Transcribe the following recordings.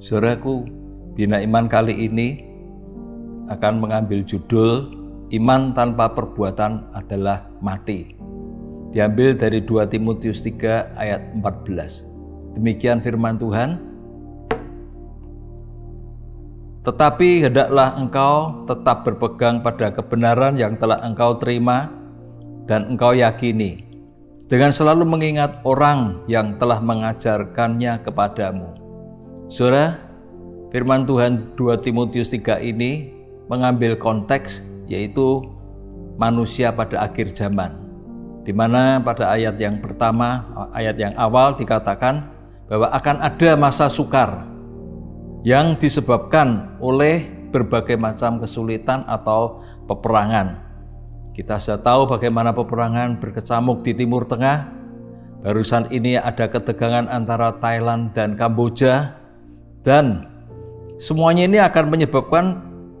Saudaraku, Bina Iman kali ini akan mengambil judul Iman tanpa perbuatan adalah mati. Diambil dari 2 Timotius 3 ayat 14. Demikian firman Tuhan. Tetapi hendaklah engkau tetap berpegang pada kebenaran yang telah engkau terima dan engkau yakini, dengan selalu mengingat orang yang telah mengajarkannya kepadamu. Saudara, firman Tuhan 2 Timotius 3 ini mengambil konteks yaitu manusia pada akhir zaman, di mana pada ayat yang pertama, ayat yang awal dikatakan bahwa akan ada masa sukar yang disebabkan oleh berbagai macam kesulitan atau peperangan. Kita sudah tahu bagaimana peperangan berkecamuk di Timur Tengah. Barusan ini ada ketegangan antara Thailand dan Kamboja, dan semuanya ini akan menyebabkan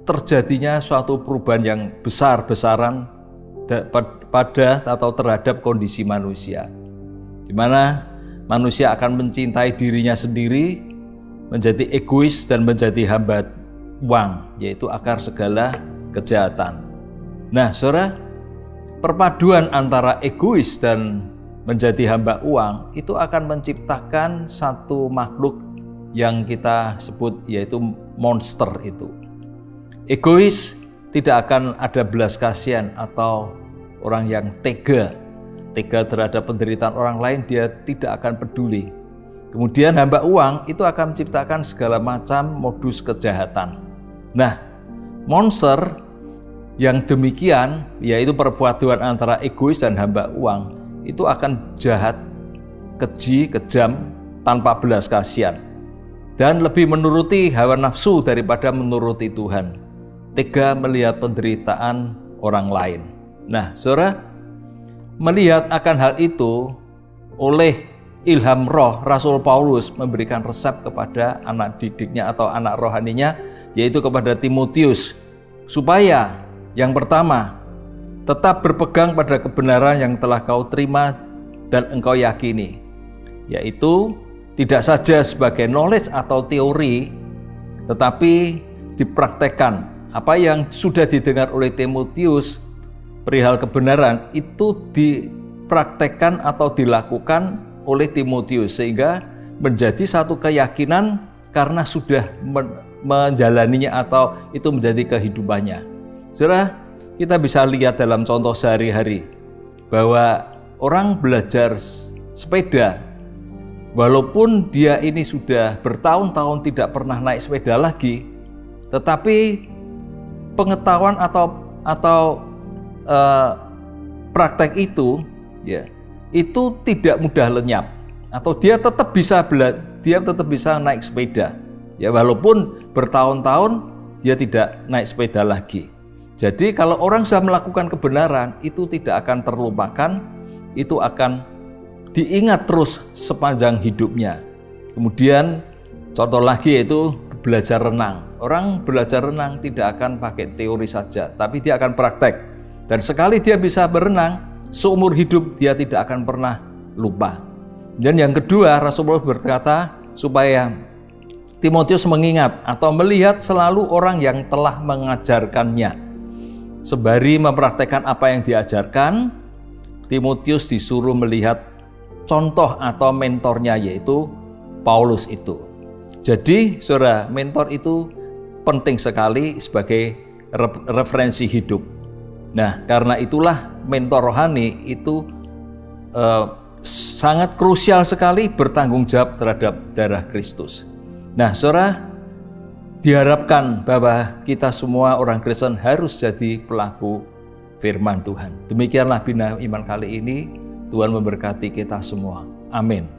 terjadinya suatu perubahan yang besar-besaran pada atau terhadap kondisi manusia, di mana manusia akan mencintai dirinya sendiri, menjadi egois dan menjadi hamba uang, yaitu akar segala kejahatan. Nah, saudara, perpaduan antara egois dan menjadi hamba uang itu akan menciptakan satu makhluk yang kita sebut yaitu monster itu. Egois tidak akan ada belas kasihan atau orang yang tega terhadap penderitaan orang lain, dia tidak akan peduli. Kemudian hamba uang itu akan menciptakan segala macam modus kejahatan. Nah, monster yang demikian, yaitu perpaduan antara egois dan hamba uang, itu akan jahat, keji, kejam, tanpa belas kasihan, dan lebih menuruti hawa nafsu daripada menuruti Tuhan. Tega melihat penderitaan orang lain. Nah, saudara, melihat akan hal itu, oleh ilham roh, Rasul Paulus memberikan resep kepada anak didiknya atau anak rohaninya, yaitu kepada Timotius, supaya yang pertama, tetap berpegang pada kebenaran yang telah kau terima dan engkau yakini, yaitu tidak saja sebagai knowledge atau teori, tetapi dipraktekkan. Apa yang sudah didengar oleh Timotius perihal kebenaran itu dipraktekkan atau dilakukan oleh Timotius, sehingga menjadi satu keyakinan karena sudah menjalaninya atau itu menjadi kehidupannya. Saudara, kita bisa lihat dalam contoh sehari-hari bahwa orang belajar sepeda, walaupun dia ini sudah bertahun-tahun tidak pernah naik sepeda lagi, tetapi pengetahuan atau praktek itu, ya, itu tidak mudah lenyap, atau dia tetap bisa naik sepeda, ya, walaupun bertahun-tahun dia tidak naik sepeda lagi. Jadi kalau orang sudah melakukan kebenaran, itu tidak akan terlupakan, itu akan diingat terus sepanjang hidupnya. Kemudian contoh lagi yaitu belajar renang. Orang belajar renang tidak akan pakai teori saja, tapi dia akan praktek. Dan sekali dia bisa berenang, seumur hidup dia tidak akan pernah lupa. Dan yang kedua, Rasul Paulus berkata supaya Timotius mengingat atau melihat selalu orang yang telah mengajarkannya. Sembari mempraktekkan apa yang diajarkan, Timotius disuruh melihat contoh atau mentornya, yaitu Paulus itu. Jadi, saudara, mentor itu penting sekali sebagai referensi hidup. Nah, karena itulah mentor rohani itu sangat krusial sekali bertanggung jawab terhadap darah Kristus. Nah, saudara, diharapkan bahwa kita semua orang Kristen harus jadi pelaku firman Tuhan. Demikianlah Bina Iman kali ini. Tuhan memberkati kita semua. Amin.